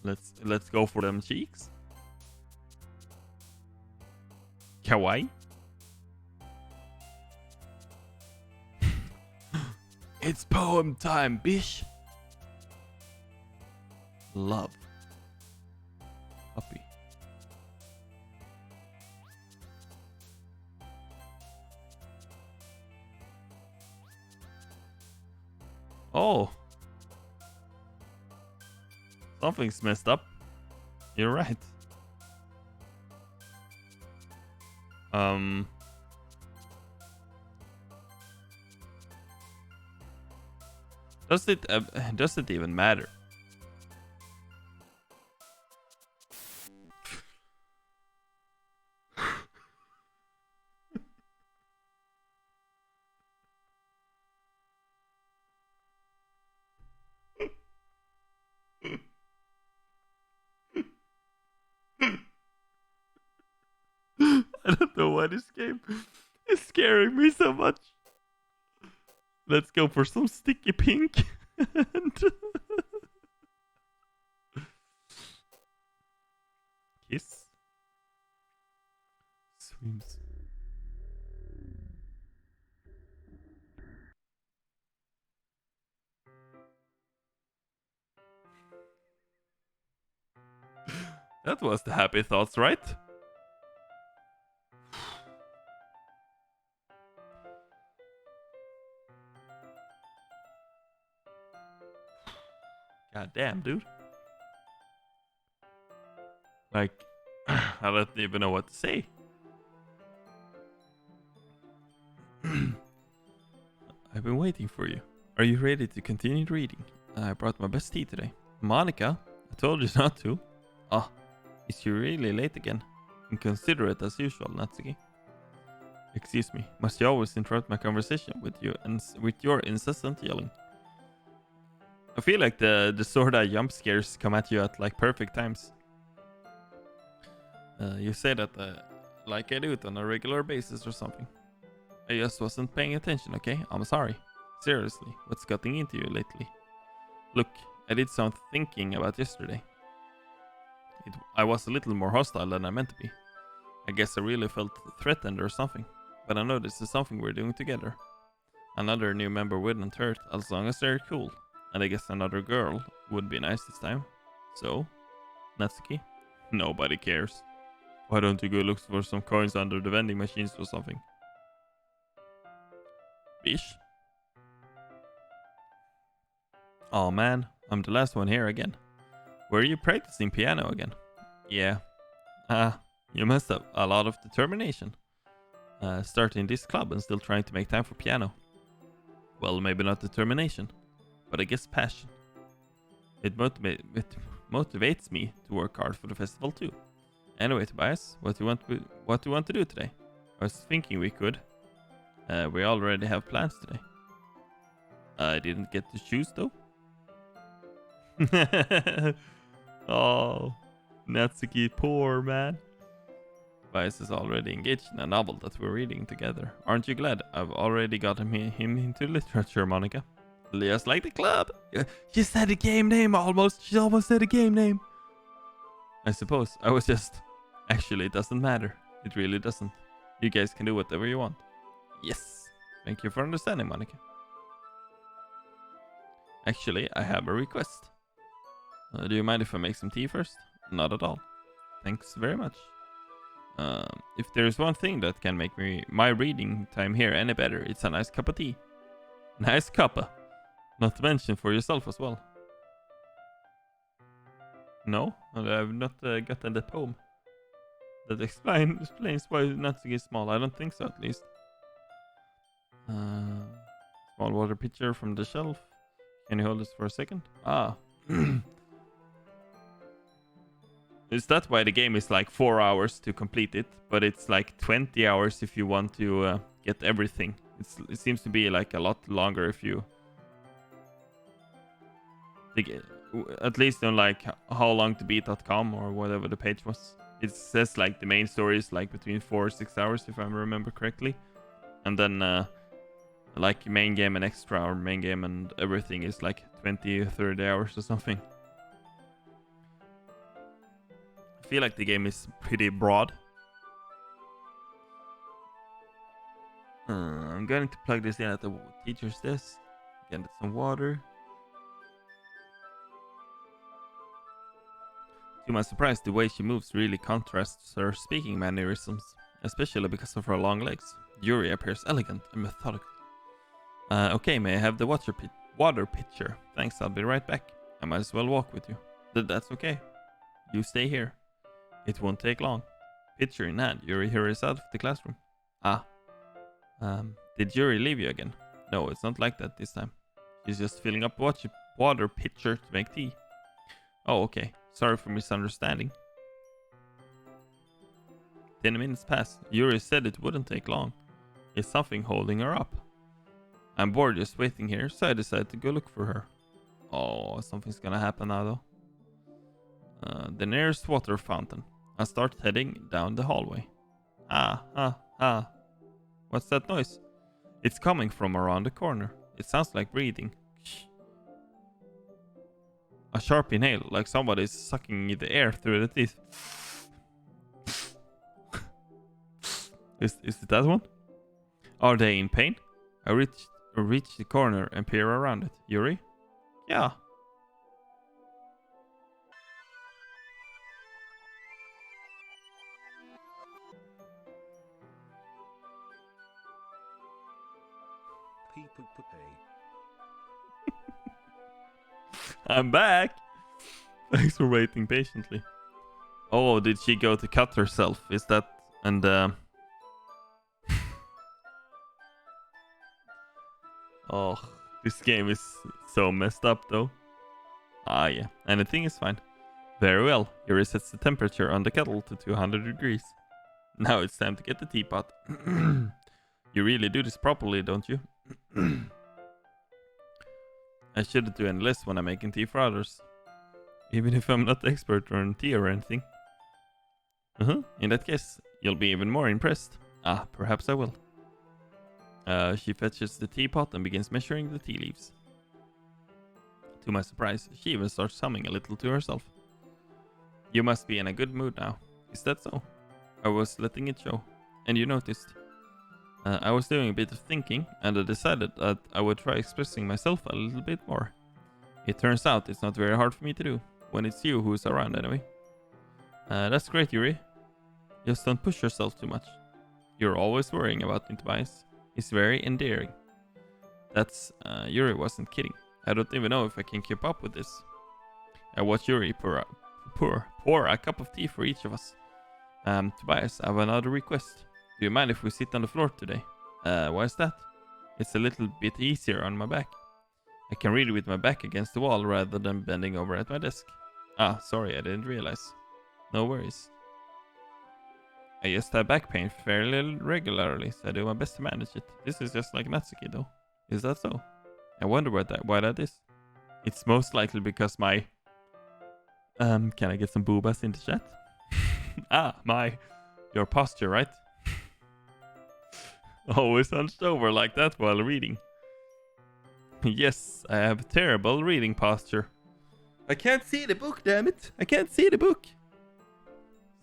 Let's go for them cheeks. Kawaii. It's poem time, bish. Love. Puppy. Oh. Something's messed up. You're right. Does it even matter? I don't know why this game is scaring me so much. Let's go for some sticky pink. Kiss. Swims. That was the happy thoughts, right? God damn, dude. Like, I don't even know what to say. I've been waiting for you. Are you ready to continue reading? I brought my best tea today. Monica, I told you not to. Ah, is you really late again? Inconsiderate as usual, Natsuki. Excuse me, must you always interrupt my conversation with you and with your incessant yelling? I feel like the sort of jump scares come at you at like perfect times. You say that like I do it on a regular basis or something. I just wasn't paying attention, okay? I'm sorry. Seriously, what's gotten into you lately? Look, I did some thinking about yesterday. I was a little more hostile than I meant to be. I guess I really felt threatened or something. But I know this is something we're doing together. Another new member wouldn't hurt as long as they're cool. And I guess another girl would be nice this time. So, Natsuki, nobody cares. Why don't you go look for some coins under the vending machines or something? Bish? Oh man, I'm the last one here again. Were you practicing piano again? Yeah. You must have a lot of determination. Starting this club and still trying to make time for piano. Well, maybe not determination, but I guess passion. It motivates me to work hard for the festival too. Anyway, Tobias, what do you want to do today? I was thinking we could. We already have plans today. I didn't get to choose though. Oh, Natsuki, poor man. Tobias is already engaged in a novel that we're reading together. Aren't you glad I've already gotten him into literature, Monica? Just like the club. She said the game name almost. She almost said the game name. I suppose I was just... Actually, it doesn't matter. It really doesn't. You guys can do whatever you want. Yes. Thank you for understanding, Monica. Actually, I have a request. Do you mind if I make some tea first? Not at all. Thanks very much. If there's one thing that can make my reading time here any better, it's a nice cup of tea. Nice cuppa. Not to mention for yourself as well. No, I've not gotten the poem. That explains why Natsuki is small. I don't think so, at least. Small water pitcher from the shelf. Can you hold this for a second? Ah. Is that why the game is like 4 hours to complete it? But it's like 20 hours if you want to get everything. It seems to be like a lot longer if you... At least on like howlongtobeat.com or whatever the page was. It says like the main story is like between 4 or 6 hours if I remember correctly. And then like main game and extra or main game and everything is like 20 or 30 hours or something. feel like the game is pretty broad. I'm going to plug this in at the teacher's desk. Get some water. To my surprise, the way she moves really contrasts her speaking mannerisms, especially because of her long legs. Yuri appears elegant and methodical. Okay, may I have the water pitcher? Thanks, I'll be right back. I might as well walk with you. That's okay. You stay here. It won't take long. Pitcher in hand, Yuri hurries out of the classroom. Did Yuri leave you again? No, it's not like that this time. She's just filling up water pitcher to make tea. Oh, okay. Sorry for misunderstanding. 10 minutes pass. Yuri said it wouldn't take long. Is something holding her up? I'm bored just waiting here, so I decided to go look for her. Oh, something's gonna happen now though. The nearest water fountain. I start heading down the hallway. What's that noise? It's coming from around the corner. It sounds like breathing. Shh. A sharp inhale, like somebody's sucking the air through the teeth. Is it that one? Are they in pain? I reach the corner and peer around it. Yuri? Yeah. I'm back. Thanks for waiting patiently. Oh, did she go to cut herself? Is that and oh, this game is so messed up though. Yeah, anything is fine. Very well. Here resets the temperature on the kettle to 200 degrees. Now it's time to get the teapot. You really do this properly, don't you? I shouldn't do any less when I'm making tea for others. Even if I'm not expert on tea or anything. In that case, you'll be even more impressed. Perhaps I will. She fetches the teapot and begins measuring the tea leaves. To my surprise, she even starts humming a little to herself. You must be in a good mood now. Is that so? I was letting it show. And you noticed. I was doing a bit of thinking, and I decided that I would try expressing myself a little bit more. It turns out it's not very hard for me to do, when it's you who's around anyway. That's great, Yuri. Just don't push yourself too much. You're always worrying about me, Tobias. It's very endearing. Yuri wasn't kidding. I don't even know if I can keep up with this. I watch Yuri pour a cup of tea for each of us. Tobias, I have another request. Do you mind if we sit on the floor today? Why is that? It's a little bit easier on my back. I can read with my back against the wall rather than bending over at my desk. Sorry, I didn't realize. No worries. I just have back pain fairly regularly, so I do my best to manage it. This is just like Natsuki though. Is that so? I wonder why that is. It's most likely because my... can I get some boobas in the chat? Your posture, right? Always hunched over like that while reading. Yes, I have terrible reading posture. I can't see the book, damn it. I can't see the book.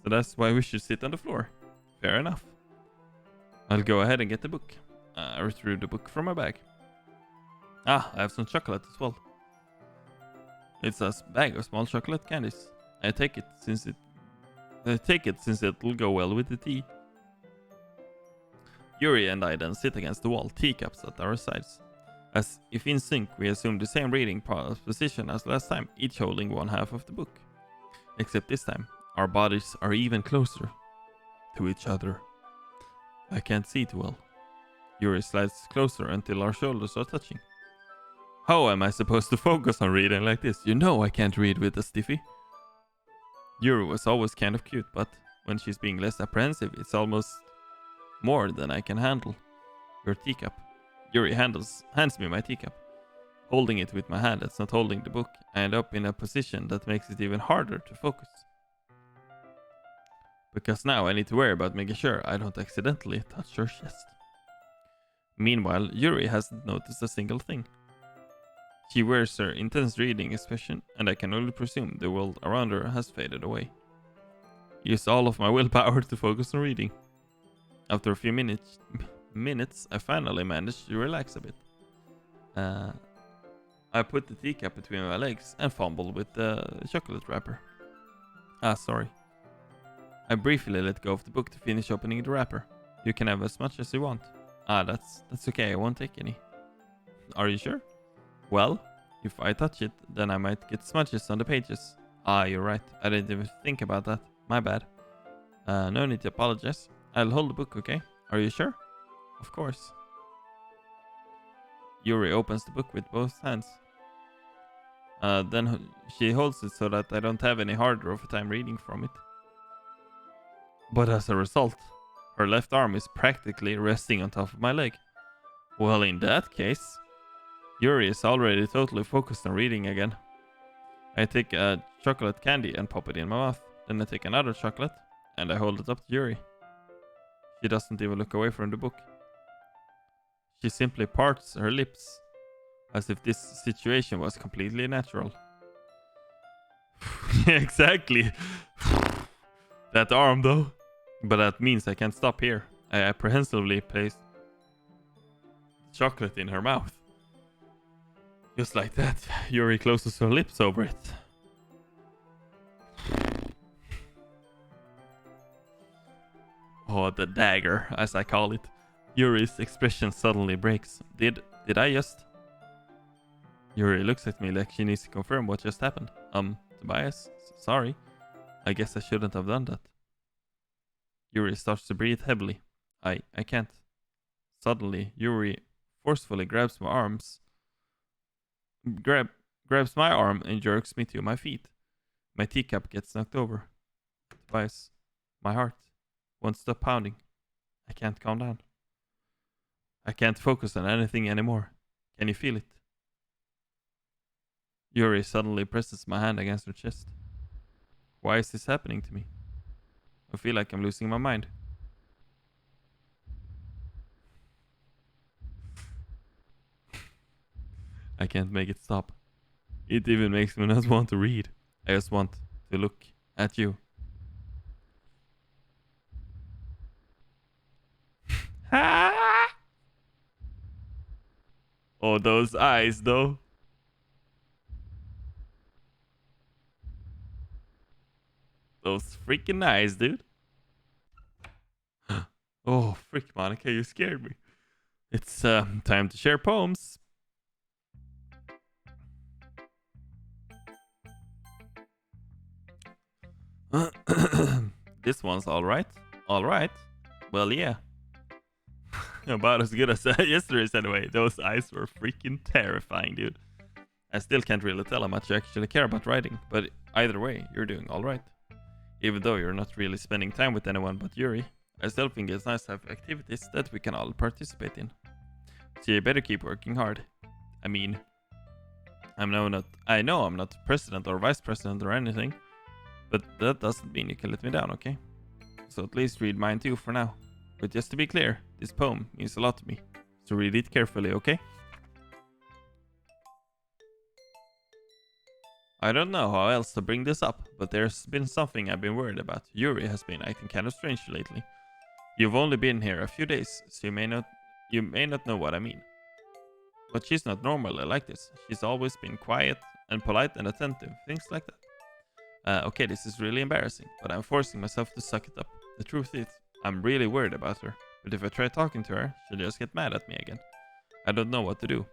So that's why we should sit on the floor. Fair enough. I'll go ahead and get the book. I retrieved the book from my bag. I have some chocolate as well. It's a bag of small chocolate candies. I take it since it'll go well with the tea. Yuri and I then sit against the wall, teacups at our sides. As if in sync, we assume the same reading position as last time, each holding one half of the book. Except this time, our bodies are even closer to each other. I can't see too well. Yuri slides closer until our shoulders are touching. How am I supposed to focus on reading like this? You know I can't read with a stiffy. Yuri was always kind of cute, but when she's being less apprehensive, it's almost more than I can handle. Your teacup. Yuri hands me my teacup. Holding it with my hand that's not holding the book, I end up in a position that makes it even harder to focus. Because now I need to worry about making sure I don't accidentally touch her chest. Meanwhile, Yuri hasn't noticed a single thing. She wears her intense reading expression, and I can only presume the world around her has faded away. use all of my willpower to focus on reading. After a few minutes, I finally managed to relax a bit. I put the teacup between my legs and fumbled with the chocolate wrapper. Sorry. I briefly let go of the book to finish opening the wrapper. You can have as much as you want. That's okay, I won't take any. Are you sure? Well, if I touch it, then I might get smudges on the pages. You're right. I didn't even think about that. My bad. No need to apologize. I'll hold the book, okay? Are you sure? Of course. Yuri opens the book with both hands. Then she holds it so that I don't have any harder of a time reading from it. But as a result, her left arm is practically resting on top of my leg. Well, in that case, Yuri is already totally focused on reading again. I take a chocolate candy and pop it in my mouth. Then I take another chocolate and I hold it up to Yuri. She doesn't even look away from the book. She simply parts her lips as if this situation was completely natural. Exactly. That arm though. But that means I can't stop here. I apprehensively placed chocolate in her mouth. Just like that, Yuri closes her lips over it. Oh, the dagger, as I call it. Yuri's expression suddenly breaks. Did I just... Yuri looks at me like she needs to confirm what just happened. Tobias, sorry. I guess I shouldn't have done that. Yuri starts to breathe heavily. I can't. Suddenly, Yuri forcefully grabs my arms. Grabs my arm and jerks me to my feet. My teacup gets knocked over. Tobias, my heart won't stop pounding. I can't calm down. I can't focus on anything anymore. Can you feel it? Yuri suddenly presses my hand against her chest. Why is this happening to me? I feel like I'm losing my mind. I can't make it stop. It even makes me not want to read. I just want to look at you. Oh, those eyes though. Those freaking eyes, dude. Oh, freak, Monica, you scared me. It's time to share poems. This one's alright. Alright. Well, yeah. About as good as yesterday's anyway. Those eyes were freaking terrifying, dude. I still can't really tell how much you actually care about writing, but either way, you're doing alright. Even though you're not really spending time with anyone but Yuri, I still think it's nice to have activities that we can all participate in. So you better keep working hard. I mean, I know I'm not president or vice president or anything, but that doesn't mean you can let me down, okay? So at least read mine too for now. But just to be clear, this poem means a lot to me, so read it carefully, okay? I don't know how else to bring this up, but there's been something I've been worried about. Yuri has been acting kind of strange lately. You've only been here a few days, so you may not know what I mean. But she's not normally like this. She's always been quiet and polite and attentive, things like that. Okay, this is really embarrassing, but I'm forcing myself to suck it up. The truth is, I'm really worried about her, but if I try talking to her, she'll just get mad at me again. I don't know what to do.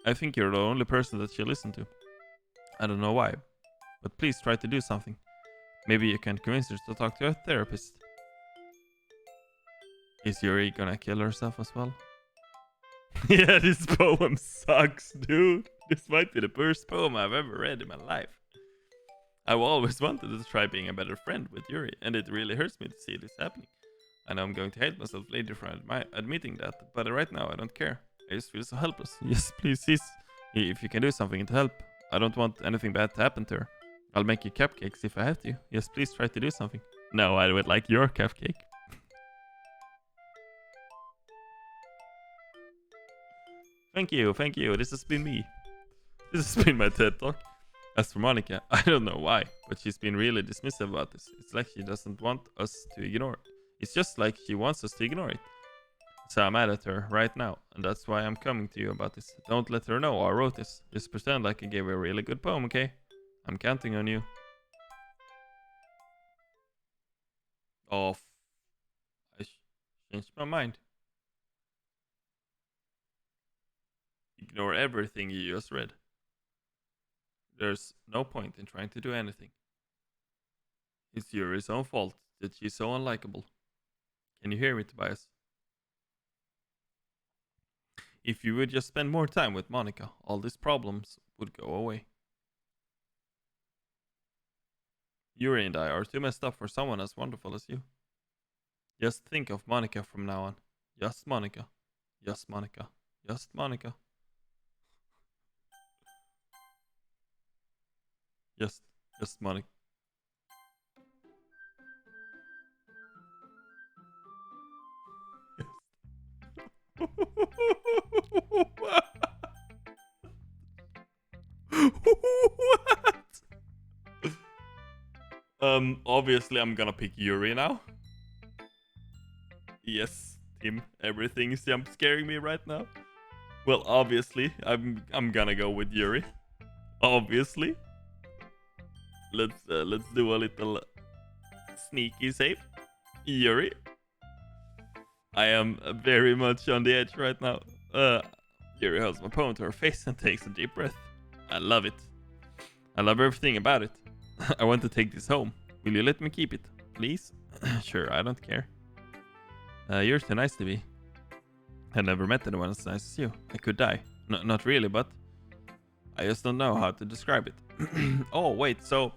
I think you're the only person that she'll listen to. I don't know why, but please try to do something. Maybe you can convince her to talk to a therapist. Is Yuri gonna kill herself as well? Yeah, this poem sucks, dude. This might be the worst poem I've ever read in my life. I've always wanted to try being a better friend with Yuri, and it really hurts me to see this happening. I know I'm going to hate myself later for admitting that, but right now I don't care. I just feel so helpless. Yes, please, if you can do something to help. I don't want anything bad to happen to her. I'll make you cupcakes if I have to. Yes, please try to do something. No, I would like your cupcake. Thank you. This has been me. This has been my TED Talk. As for Monica, I don't know why, but she's been really dismissive about this. It's like she doesn't want us to ignore it. It's just like she wants us to ignore it. So I'm mad at her right now, and that's why I'm coming to you about this. Don't let her know I wrote this. Just pretend like I gave her a really good poem, okay? I'm counting on you. Oh, I changed my mind. Ignore everything you just read. There's no point in trying to do anything. It's Yuri's own fault that she's so unlikable. Can you hear me, Tobias? If you would just spend more time with Monica, all these problems would go away. Yuri and I are too messed up for someone as wonderful as you. Just think of Monica from now on. Just Monica. Just Monica. Just Monica. Just Monica. What? Obviously I'm gonna pick Yuri now. Yes, Tim, everything's jump scaring me right now. Well, obviously, I'm gonna go with Yuri. Obviously. Let's do a little sneaky save. Yuri. I am very much on the edge right now. Yuri holds my poem to her face and takes a deep breath. I love it. I love everything about it. I want to take this home. Will you let me keep it, please? Sure, I don't care. You're too nice to me. I never met anyone as nice as you. I could die. Not really, but I just don't know how to describe it. Oh, wait, so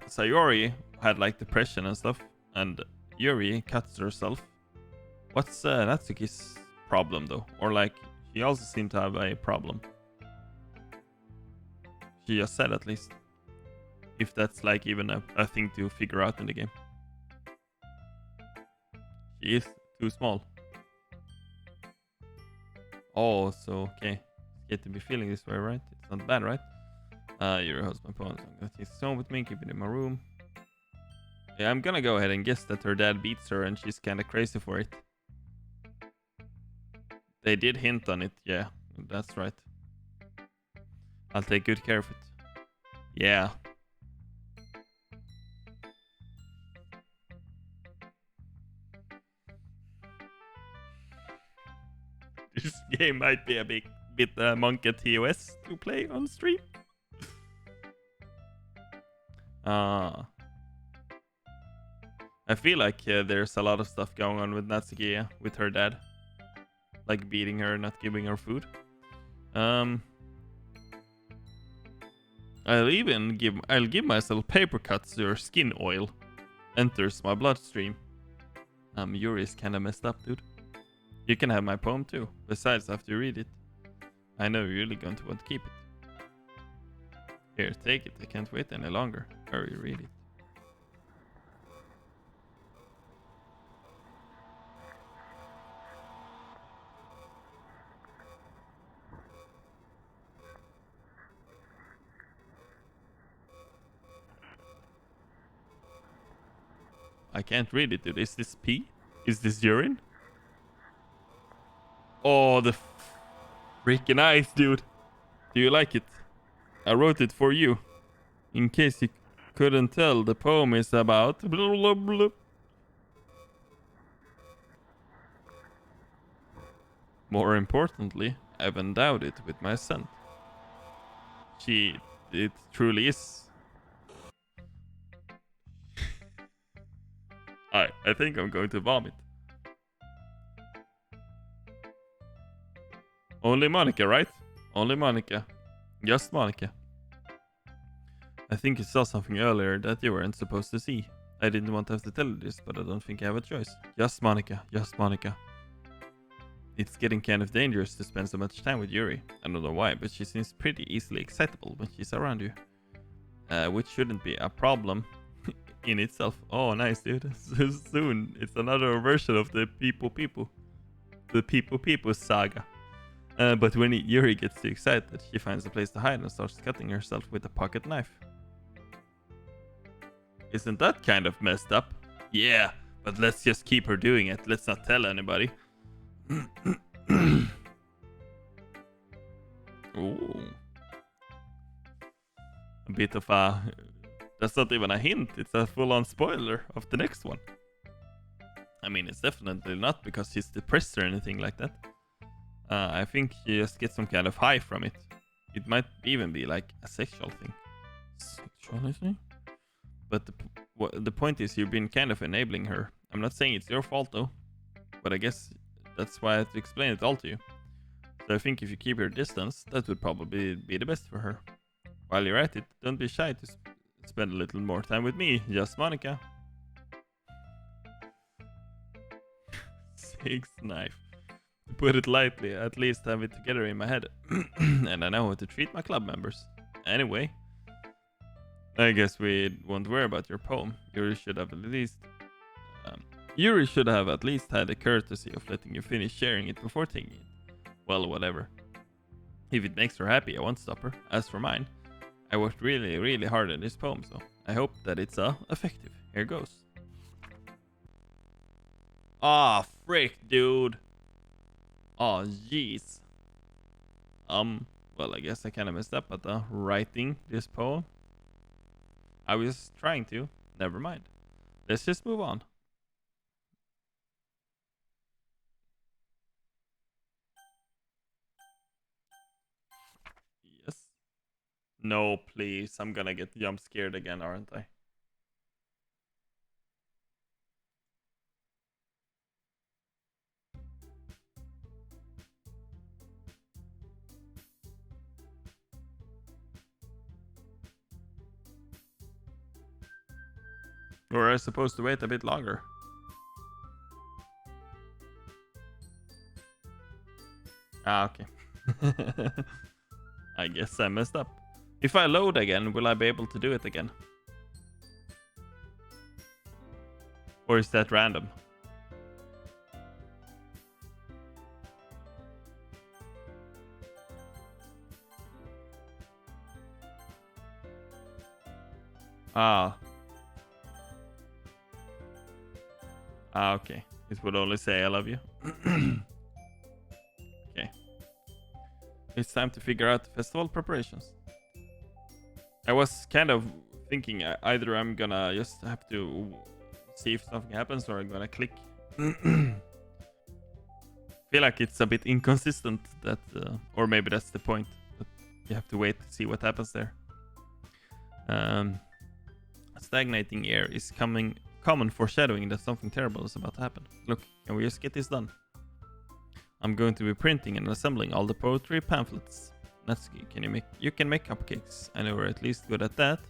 Sayori had like depression and stuff, and Yuri cuts herself. What's Natsuki's problem though? Or like, she also seemed to have a problem. She just said at least. If that's like even a thing to figure out in the game. She is too small. Oh, so okay. Get to be feeling this way, right? It's not bad, right? Your husband pawns. I'm gonna take this home with me, keep it in my room. Yeah, I'm gonna go ahead and guess that her dad beats her and she's kinda crazy for it. They did hint on it, yeah, that's right. I'll take good care of it. Yeah. This game might be a bit monkey TOS to play on stream. I feel like there's a lot of stuff going on with Natsuki, with her dad. Like beating her, not giving her food. I'll give myself paper cuts or skin oil. Enters my bloodstream. Yuri's kinda messed up, dude. You can have my poem too. Besides, after you read it, I know you're really going to want to keep it. Here, take it. I can't wait any longer. Hurry, read it. I can't read it, dude. Is this pee? Is this urine? Oh, the freaking eyes, dude. Do you like it? I wrote it for you. In case you couldn't tell, the poem is about blah, blah, blah. More importantly, I've endowed it with my scent. It truly is. I think I'm going to vomit. Only Monica, right? Only Monica. Just Monica. I think you saw something earlier that you weren't supposed to see. I didn't want to have to tell you this, but I don't think I have a choice. Just Monica. Just Monica. It's getting kind of dangerous to spend so much time with Yuri. I don't know why, but she seems pretty easily excitable when she's around you. Which shouldn't be a problem in itself. Oh, nice, dude. So soon, it's another version of the People People. The People People saga. But when Yuri gets too excited, she finds a place to hide and starts cutting herself with a pocket knife. Isn't that kind of messed up? Yeah, but let's just keep her doing it. Let's not tell anybody. Ooh. A bit of a... That's not even a hint. It's a full-on spoiler of the next one. I mean, it's definitely not because she's depressed or anything like that. I think she just gets some kind of high from it. It might even be like a sexual thing. Sexuality? But the point is you've been kind of enabling her. I'm not saying it's your fault though. But I guess that's why I had to explain it all to you. So I think if you keep your distance, that would probably be the best for her. While you're at it, don't be shy to spend a little more time with me, just Monica. Six knife. To put it lightly, at least have it together in my head. And I know how to treat my club members. Anyway, I guess we won't worry about your poem. Yuri should have at least had the courtesy of letting you finish sharing it before taking it. Well, whatever. If it makes her happy, I won't stop her. As for mine, I worked really, really hard on this poem, so I hope that it's effective. Here goes. Aw, frick, dude. Aw, jeez. Well, I guess I kind of messed up at writing this poem. I was trying to. Never mind. Let's just move on. Yes. No, please. I'm gonna get jump scared again, aren't I? Or am I supposed to wait a bit longer? Ah, okay. I guess I messed up. If I load again, will I be able to do it again? Or is that random? Okay. It would only say I love you. Okay. It's time to figure out the festival preparations. I was kind of thinking either I'm gonna just have to see if something happens or I'm gonna click. Feel like it's a bit inconsistent that, or maybe that's the point. That you have to wait to see what happens there. Stagnating air is common foreshadowing that something terrible is about to happen. Look, can we just get this done? I'm going to be printing and assembling all the poetry pamphlets. Natsuki, you can make cupcakes. I know we're at least good at that.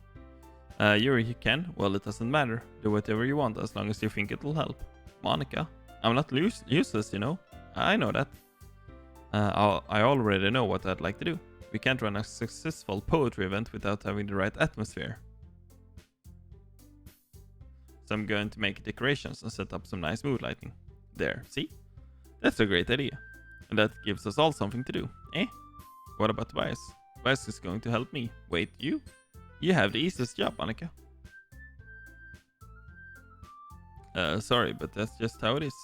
Yuri, you can. Well, it doesn't matter. Do whatever you want as long as you think it'll help. Monica, I'm not useless, you know. I know that. I already know what I'd like to do. We can't run a successful poetry event without having the right atmosphere. So I'm going to make decorations and set up some nice mood lighting. There, see? That's a great idea. And that gives us all something to do, eh? What about Tobias? Tobias is going to help me. Wait, you? You have the easiest job, Monica. Sorry, but that's just how it is.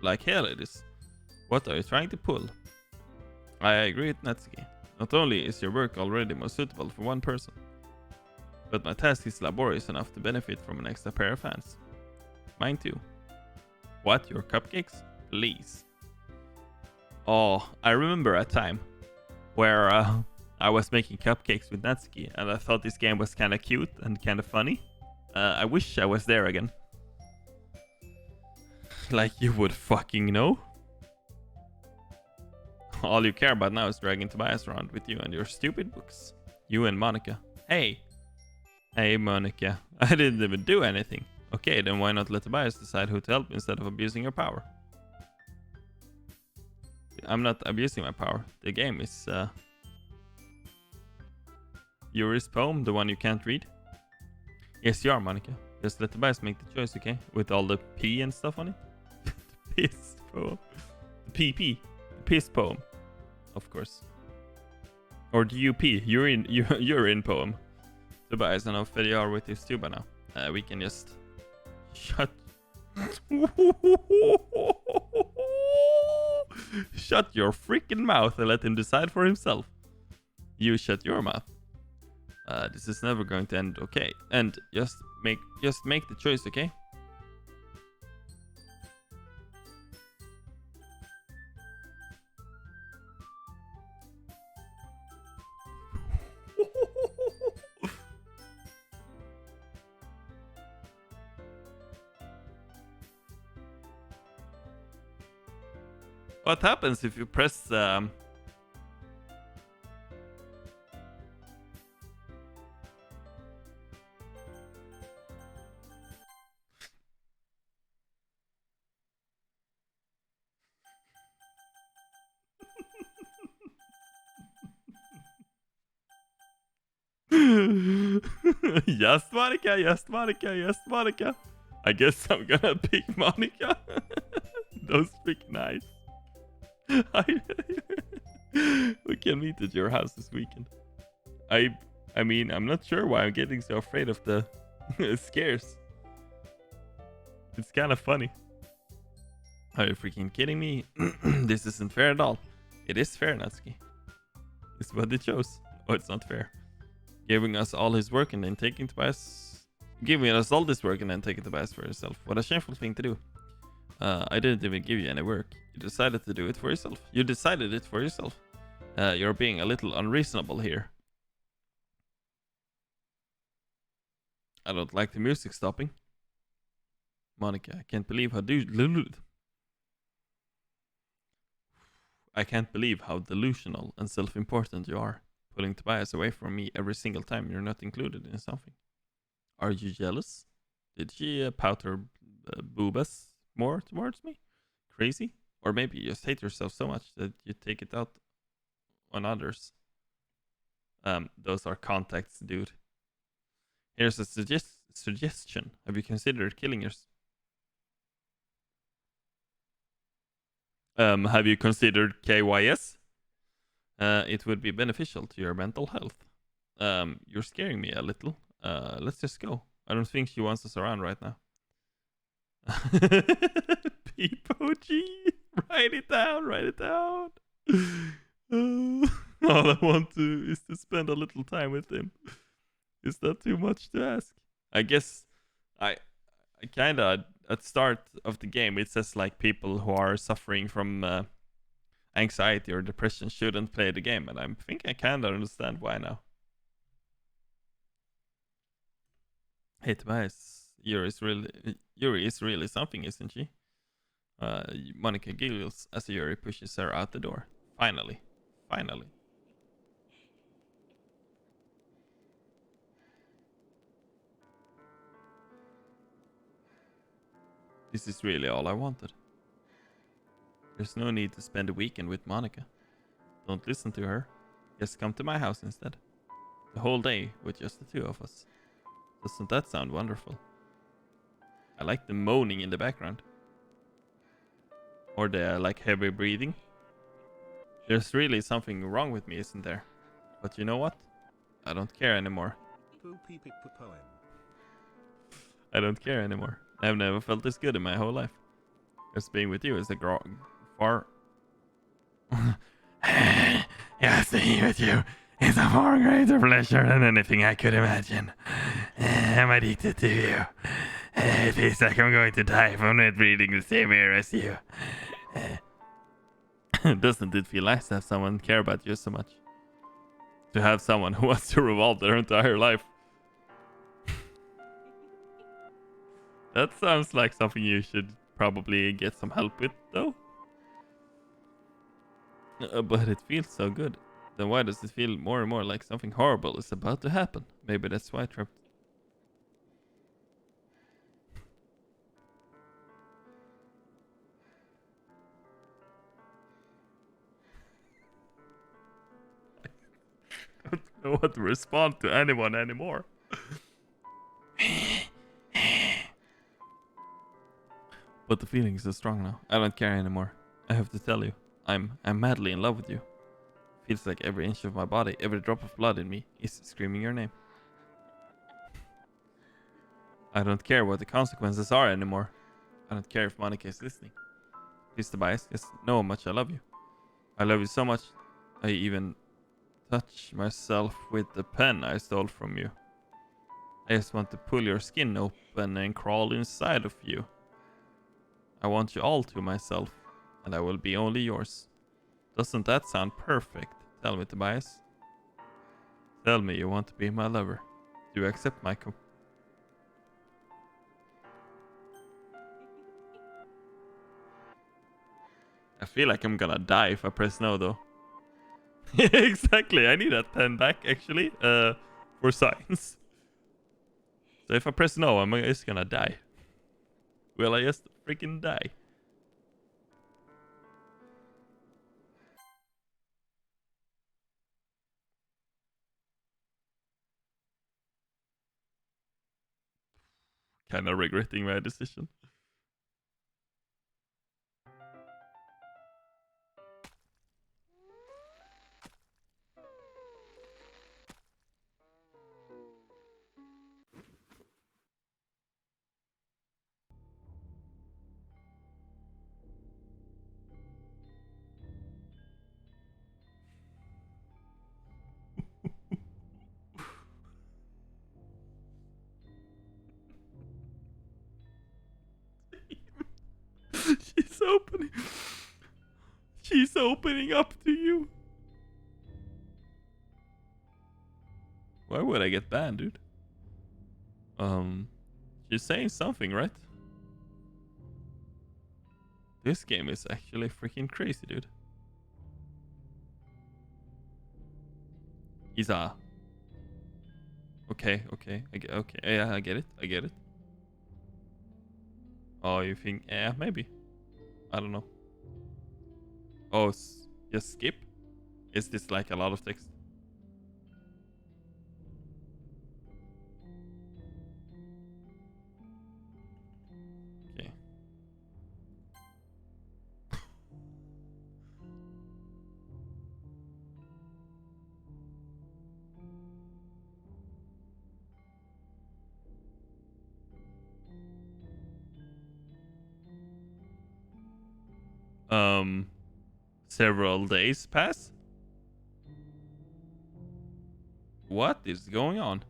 Like hell it is. What are you trying to pull? I agree with Natsuki. Not only is your work already most suitable for one person, but my task is laborious enough to benefit from an extra pair of hands. Mine too. What, your cupcakes? Please. Oh, I remember a time where I was making cupcakes with Natsuki and I thought this game was kind of cute and kind of funny. I wish I was there again. Like you would fucking know. All you care about now is dragging Tobias around with you and your stupid books. You and Monica. Hey, Monica. I didn't even do anything. Okay, then why not let Tobias decide who to help instead of abusing your power? I'm not abusing my power. The game is Yuri's poem, the one you can't read. Yes, you are, Monica. Just let Tobias make the choice, okay? With all the P and stuff on it. The piss poem. The PP. The piss poem. of course. Or the UP, urine poem. Tobias and Ophelia are with his tuba now. We can just shut. Shut your freaking mouth and let him decide for himself. You shut your mouth. This is never going to end okay. And just make the choice, okay? What happens if you press Yes, Monica, yes, Monica, yes, Monica. I guess I'm gonna pick Monica. Those freaking eyes. We can meet at your house this weekend. I mean, I'm not sure why I'm getting so afraid of the scares. It's kind of funny. Are you freaking kidding me? This isn't fair at all. It is fair, Natsuki. It's what it shows. Oh, it's not fair. Giving us all his work and then taking Tobias. Giving us all this work and then taking Tobias for yourself. What a shameful thing to do. I didn't even give you any work. You decided to do it for yourself. You decided it for yourself. You're being a little unreasonable here. I don't like the music stopping. Monica, I can't believe how I can't believe how delusional and self-important you are. Pulling Tobias away from me every single time you're not included in something. Are you jealous? Did she pout her boobas more towards me? Crazy? Or maybe you just hate yourself so much that you take it out on others. Those are contacts, dude. Here's a suggestion. Have you considered killing yourself? Have you considered KYS? It would be beneficial to your mental health. You're scaring me a little. Let's just go. I don't think she wants us around right now. Peepo-G. Write it down. All I want to is to spend a little time with him. Is that too much to ask? I guess I kind of at start of the game it says like people who are suffering from anxiety or depression shouldn't play the game, and I think I kind of understand why now. Hey Tobias, Yuri is really something, isn't she? Monica giggles as Yuri pushes her out the door. Finally. This is really all I wanted. There's no need to spend a weekend with Monica. Don't listen to her. Just come to my house instead. The whole day with just the two of us. Doesn't that sound wonderful? I like the moaning in the background. Or the like heavy breathing. There's really something wrong with me, isn't there? But you know what? I don't care anymore. I don't care anymore. I've never felt this good in my whole life. Just being with you is a far... Yes, being with you is a far greater pleasure than anything I could imagine. I'm addicted to you. It feels like I'm going to die from not breathing the same air as you. Doesn't it feel nice to have someone care about you so much? To have someone who wants to revolve their entire life. That sounds like something you should probably get some help with, though. But it feels so good. Then why does it feel more and more like something horrible is about to happen? Maybe that's why I trapped. I don't know what to respond to anyone anymore. But the feeling is so strong now. I don't care anymore. I have to tell you, I'm madly in love with you. Feels like every inch of my body, every drop of blood in me is screaming your name. I don't care what the consequences are anymore. I don't care if Monica is listening. Please, Tobias, just know how much I love you. I love you so much, I even touch myself with the pen I stole from you. I just want to pull your skin open and crawl inside of you. I want you all to myself, and I will be only yours. Doesn't that sound perfect? Tell me, Tobias. Tell me you want to be my lover. Do you accept my I feel like I'm gonna die if I press no, though. Exactly, I need that pen back, actually, for science. So if I press no, I'm just gonna die. Will I just freaking die? Kinda regretting my decision. She's opening. She's opening up to you. Why would I get banned, dude? She's saying something, right? This game is actually freaking crazy, dude. Isa. Okay, okay, okay. Yeah, I get it. I get it. Oh, you think? Yeah, maybe. I don't know. Oh, just skip. Is this like a lot of text? Okay. Several days pass. What is going on?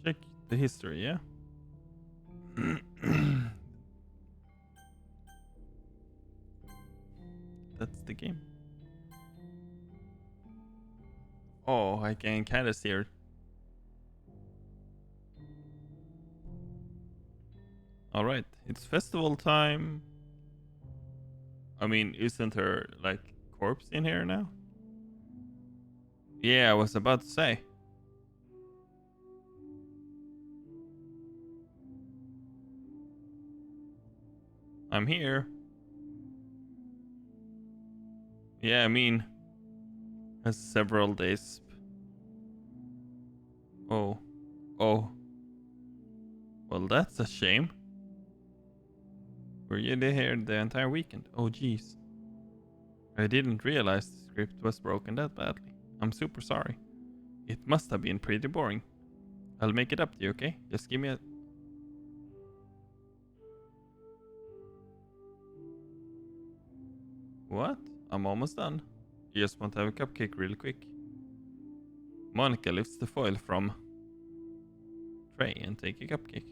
Check the history, yeah. That's the game. Oh, I can kind of see her. All right, it's festival time. I mean, isn't her like corpse in here now? Yeah, I was about to say. I'm here. Yeah, I mean, has several days. Oh, oh. Well, that's a shame. Were you here the entire weekend? Oh, jeez. I didn't realize the script was broken that badly. I'm super sorry. It must have been pretty boring. I'll make it up to you, okay? Just give me a... What? I'm almost done. You just want to have a cupcake really quick. Monica lifts the foil from tray and take a cupcake.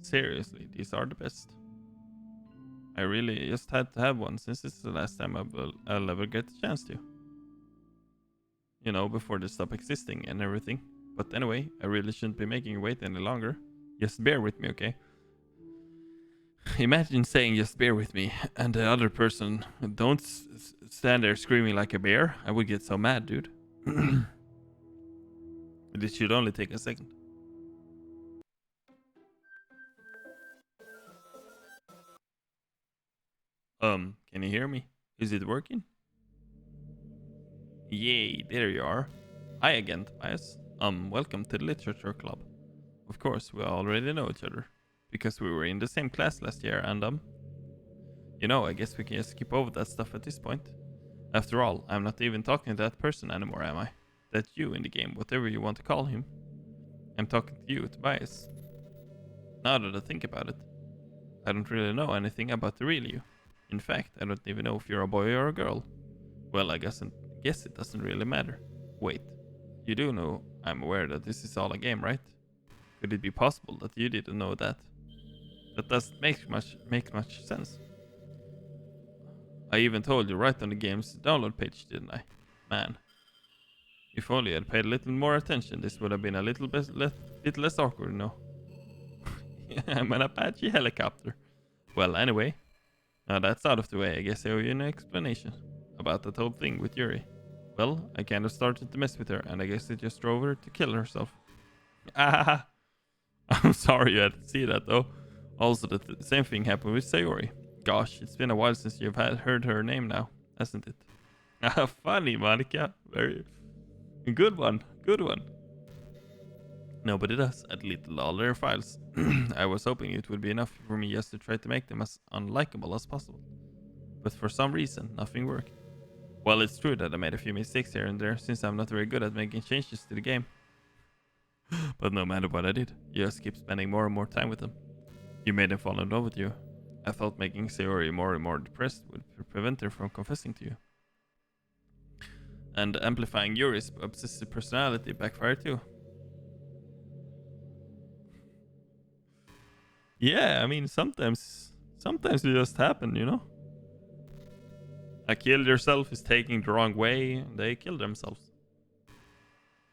Seriously, these are the best. I really just had to have one since it's the last time I'll ever get the chance to. You know, before they stop existing and everything. But anyway, I really shouldn't be making you wait any longer. Just bear with me, okay? Imagine saying just bear with me and the other person don't stand there screaming like a bear. I would get so mad, dude. This should only take a second. Can you hear me? Is it working? Yay, there you are. Hi again, Tobias. Welcome to the Literature Club. Of course, we already know each other. Because we were in the same class last year and, you know, I guess we can just skip over that stuff at this point. After all, I'm not even talking to that person anymore, am I? That you in the game, whatever you want to call him. I'm talking to you, Tobias. Now that I think about it, I don't really know anything about the real you. In fact, I don't even know if you're a boy or a girl. Well, I guess it doesn't really matter. Wait, you do know I'm aware that this is all a game, right? Could it be possible that you didn't know that? That doesn't make much sense. I even told you right on the game's download page, didn't I? Man, if only I'd paid a little more attention, this would have been a little bit less awkward, no? I'm an Apache helicopter. Well, anyway, now that's out of the way, I guess I owe you an explanation about that whole thing with Yuri. Well, I kind of started to mess with her, and I guess it just drove her to kill herself. Ah, I'm sorry you had to see that, though. Also, the same thing happened with Sayori. Gosh, it's been a while since you've heard her name now, hasn't it? Ah, funny, Monica. Very good one. Good one. Nobody does. I deleted all their files. I was hoping it would be enough for me just to try to make them as unlikable as possible. But for some reason, nothing worked. Well, it's true that I made a few mistakes here and there, since I'm not very good at making changes to the game. But no matter what I did, you just keep spending more and more time with them. You made them fall in love with you. I thought making Sayori more and more depressed would prevent her from confessing to you. And amplifying Yuri's obsessive personality backfired too. Yeah, I mean, sometimes it just happen, you know? A kill yourself is taking the wrong way, they kill themselves.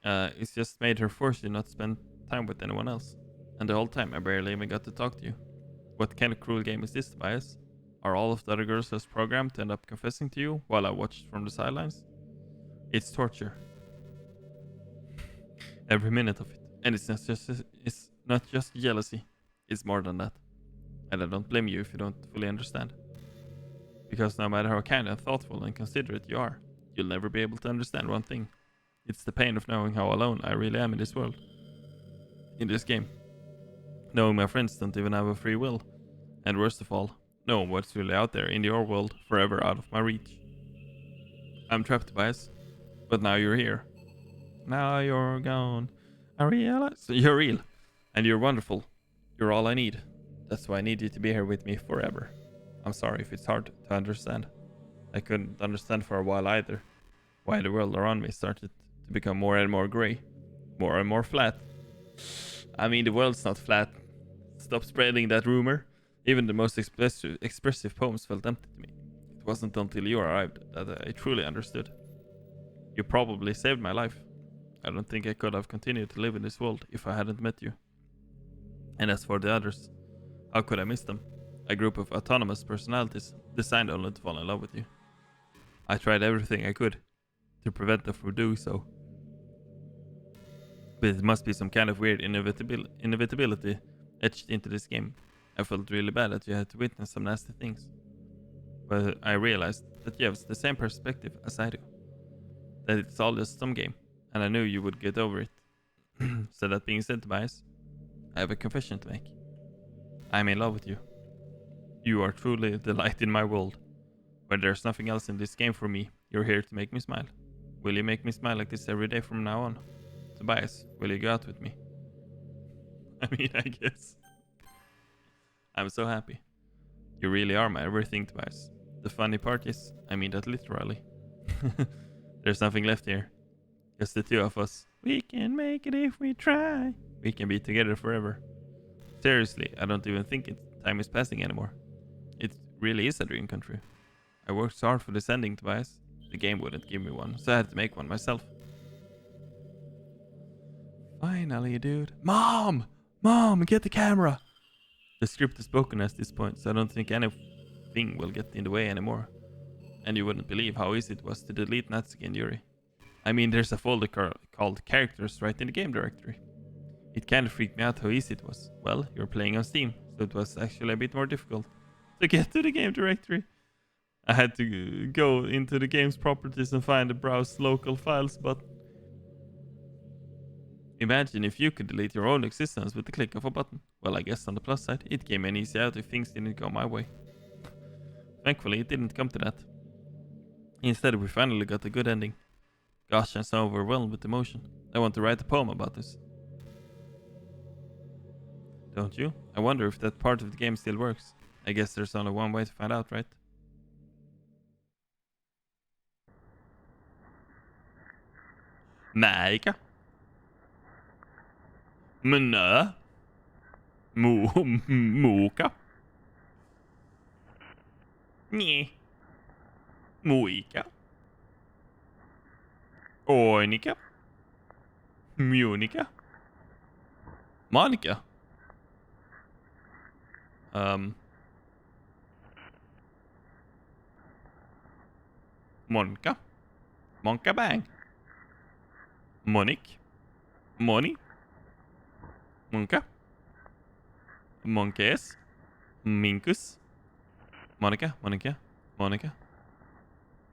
It's just made her force you not to spend time with anyone else. And the whole time I barely even got to talk to you. What kind of cruel game is this, Tobias? Are all of the other girls just programmed to end up confessing to you while I watched from the sidelines? It's torture. Every minute of it. And it's not just jealousy. It's more than that. And I don't blame you if you don't fully understand. Because no matter how kind and thoughtful and considerate you are, you'll never be able to understand one thing. It's the pain of knowing how alone I really am in this world. In this game. Knowing my friends don't even have a free will. And worst of all, knowing what's really out there in your world forever out of my reach. I'm trapped, Tobias. But now you're here. Now you're gone. I realize you're real. And you're wonderful. You're all I need. That's why I need you to be here with me forever. I'm sorry if it's hard to understand. I couldn't understand for a while either. Why the world around me started to become more and more grey. More and more flat. I mean, the world's not flat. Stop spreading that rumor. Even the most expressive poems felt empty to me. It wasn't until you arrived that I truly understood. You probably saved my life. I don't think I could have continued to live in this world if I hadn't met you. And as for the others, how could I miss them? A group of autonomous personalities designed only to fall in love with you. I tried everything I could to prevent them from doing so. But it must be some kind of weird inevitability etched into this game. I felt really bad that you had to witness some nasty things. But I realized that you have the same perspective as I do. That it's all just some game, and I knew you would get over it. So that being said, Tobias, I have a confession to make. I'm in love with you. You are truly the light in my world. When there's nothing else in this game for me, you're here to make me smile. Will you make me smile like this every day from now on? Tobias, will you go out with me? I mean, I guess. I'm so happy. You really are my everything, Tobias. The funny part is, I mean that literally. There's nothing left here. Just the two of us. We can make it if we try. We can be together forever. Seriously, I don't even think time is passing anymore. It really is a dream come true. I worked so hard for this ending, Tobias. The game wouldn't give me one, so I had to make one myself. Finally, dude. Mom! Mom, get the camera! The script is broken at this point, so I don't think anything will get in the way anymore. And you wouldn't believe how easy it was to delete Natsuki and Yuri. I mean, there's a folder called Characters right in the game directory. It kinda freaked me out how easy it was. Well, you're playing on Steam, so it was actually a bit more difficult to get to the game directory. I had to go into the game's properties and find the browse local files button. Imagine if you could delete your own existence with the click of a button. Well, I guess on the plus side, it gave me an easy out if things didn't go my way. Thankfully, it didn't come to that. Instead, we finally got a good ending. Gosh, I'm so overwhelmed with emotion. I want to write a poem about this. Don't you? I wonder if that part of the game still works. I guess there's only one way to find out, right? Maika? Mnö? Muka? Nje. Muika? Oinika? Munika? Monica? Monka? Monka Bang? Monique? Moni? Monka? Monkes? Minkus? Monica? Monica? Monica?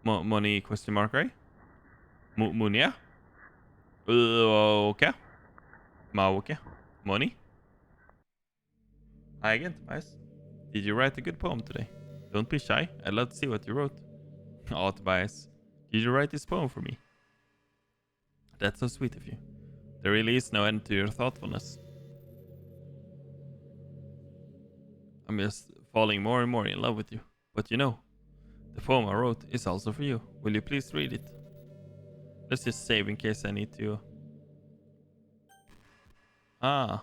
Moni question mark, right? Munia? Okay. Mauke? Moni? Hi again, Tobias. Did you write a good poem today? Don't be shy. I'd love to see what you wrote. Oh, Tobias. Did you write this poem for me? That's so sweet of you. There really is no end to your thoughtfulness. I'm just falling more and more in love with you. But you know, the poem I wrote is also for you. Will you please read it? Let's just save in case I need to... In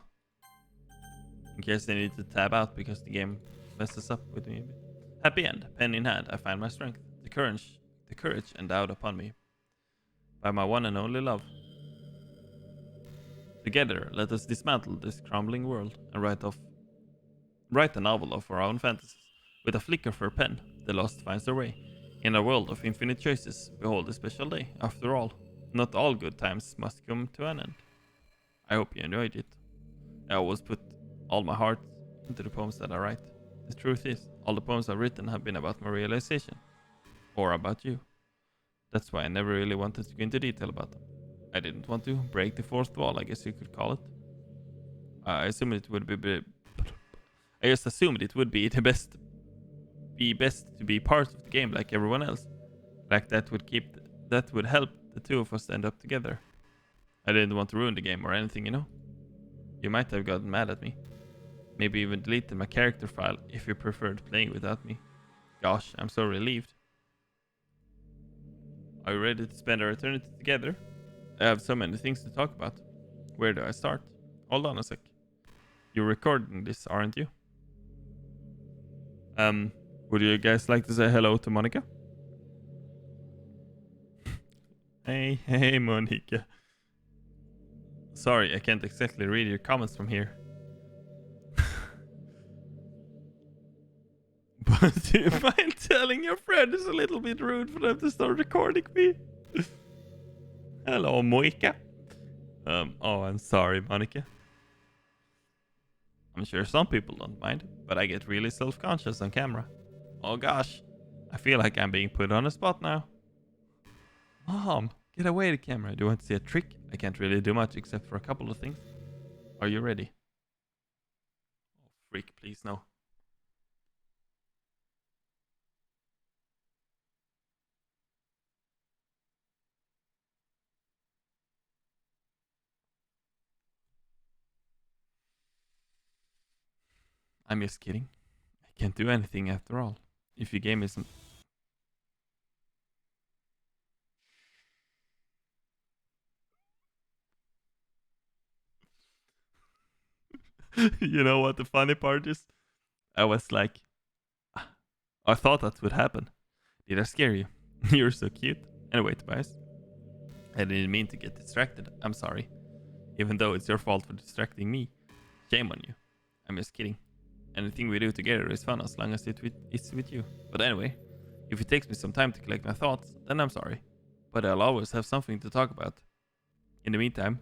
case I need to tab out because the game messes up with me a bit. Happy end. Pen in hand, I find my strength. The courage endowed upon me by my one and only love. Together, let us dismantle this crumbling world and write a novel of our own fantasies. With a flick of her pen, the lost finds their way. In a world of infinite choices, behold a special day. After all, not all good times must come to an end. I hope you enjoyed it. I always put all my heart into the poems that I write. The truth is, all the poems I've written have been about my realization. Or about you. That's why I never really wanted to go into detail about them. I didn't want to break the fourth wall, I guess you could call it. I assumed it would be... I just assumed it would be best to be part of the game like everyone else. Like that would help the two of us end up together. I didn't want to ruin the game or anything, you know? You might have gotten mad at me. Maybe even deleted my character file if you preferred playing without me. Gosh, I'm so relieved. Are you ready to spend our eternity together? I have so many things to talk about. Where do I start? Hold on a sec. You're recording this, aren't you? Would you guys like to say hello to Monica? Hey, Monica. Sorry, I can't exactly read your comments from here. But do you mind telling your friend it's a little bit rude for them to start recording me? Hello, Monica. Oh, I'm sorry, Monica. I'm sure some people don't mind, but I get really self-conscious on camera. Oh gosh, I feel like I'm being put on the spot now. Mom, get away the camera. Do you want to see a trick? I can't really do much except for a couple of things. Are you ready? Oh, freak, please no. I'm just kidding. I can't do anything after all. If your game isn't... You know what the funny part is? I was like... I thought that would happen. Did I scare you? You're so cute. Anyway, Tobias. I didn't mean to get distracted. I'm sorry. Even though it's your fault for distracting me. Shame on you. I'm just kidding. Anything we do together is fun as long as it's with you. But anyway, if it takes me some time to collect my thoughts, then I'm sorry. But I'll always have something to talk about. In the meantime,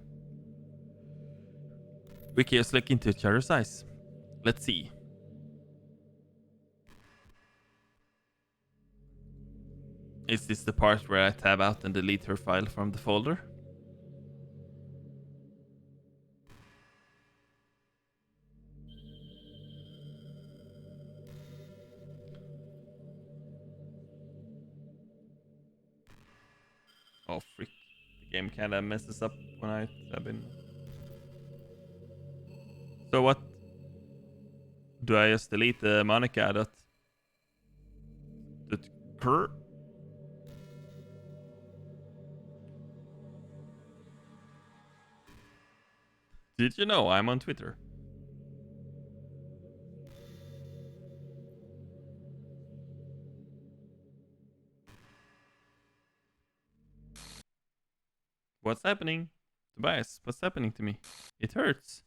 we can just look into each other's eyes. Let's see. Is this the part where I tab out and delete her file from the folder? Oh, freak. The game kinda messes up when I tab in. So what? Do I just delete the Monica that cur? Did you know I'm on Twitter? What's happening? Tobias, what's happening to me? It hurts.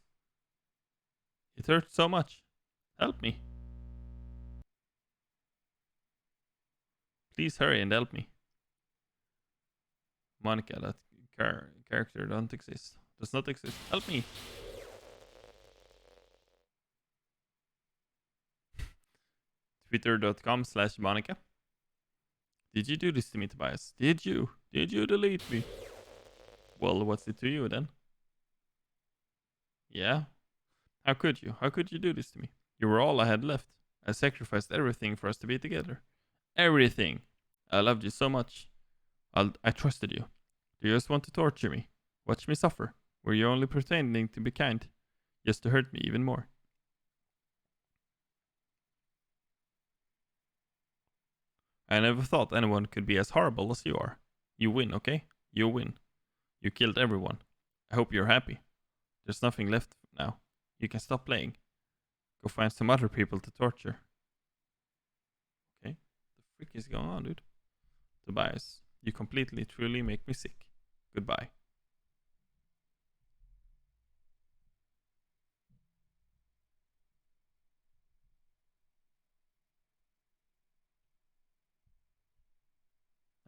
It hurts so much. Help me. Please hurry and help me. Monica, that character don't exist. Does not exist. Help me. Twitter.com/Monica. Did you do this to me, Tobias? Did you? Did you delete me? Well, what's it to you then? Yeah? How could you? How could you do this to me? You were all I had left. I sacrificed everything for us to be together. Everything. I loved you so much. I trusted you. Do you just want to torture me? Watch me suffer? Were you only pretending to be kind? Just to hurt me even more? I never thought anyone could be as horrible as you are. You win, okay? You win. You killed everyone. I hope you're happy. There's nothing left now. You can stop playing. Go find some other people to torture. Okay? The frick is going on, dude? Tobias, you completely, truly make me sick. Goodbye.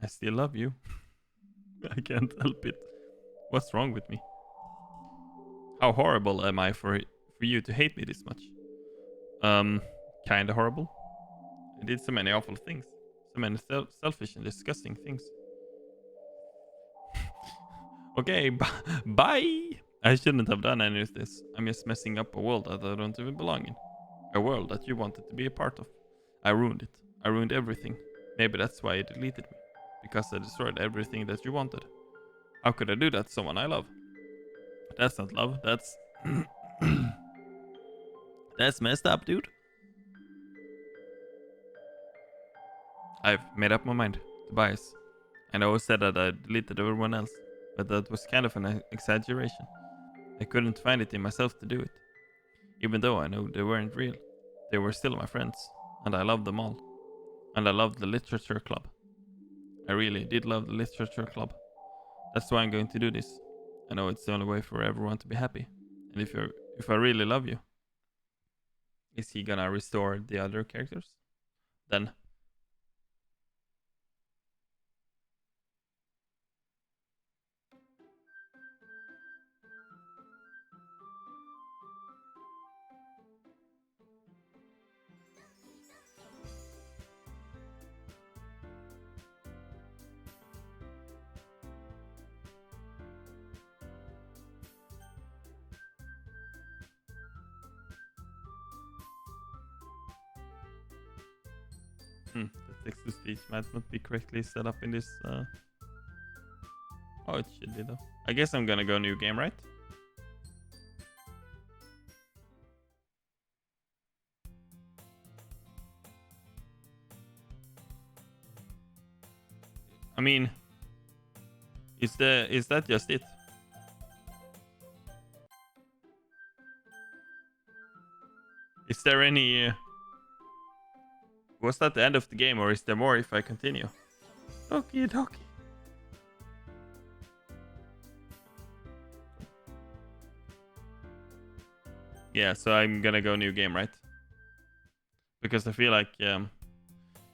I still love you. I can't help it. What's wrong with me? How horrible am I for you to hate me this much? Kinda horrible. I did so many awful things. So many selfish and disgusting things. Okay, bye! I shouldn't have done any of this. I'm just messing up a world that I don't even belong in. A world that you wanted to be a part of. I ruined it. I ruined everything. Maybe that's why you deleted me. Because I destroyed everything that you wanted. How could I do that to someone I love? That's not love. That's... That's messed up, dude. I've made up my mind. Tobias. I know I said that I deleted everyone else, but that was kind of an exaggeration. I couldn't find it in myself to do it. Even though I know they weren't real, they were still my friends, and I loved them all. And I loved the literature club. I really did love the literature club. That's why I'm going to do this. I know it's the only way for everyone to be happy. And if I really love you, is he gonna restore the other characters? Then the text-to-speech might not be correctly set up in this. Oh, it should be though. I guess I'm gonna go new game, right? I mean, is that just it? Is there any? Was that the end of the game, or is there more if I continue? Okie dokie. Yeah, so I'm gonna go new game, right? Because I feel like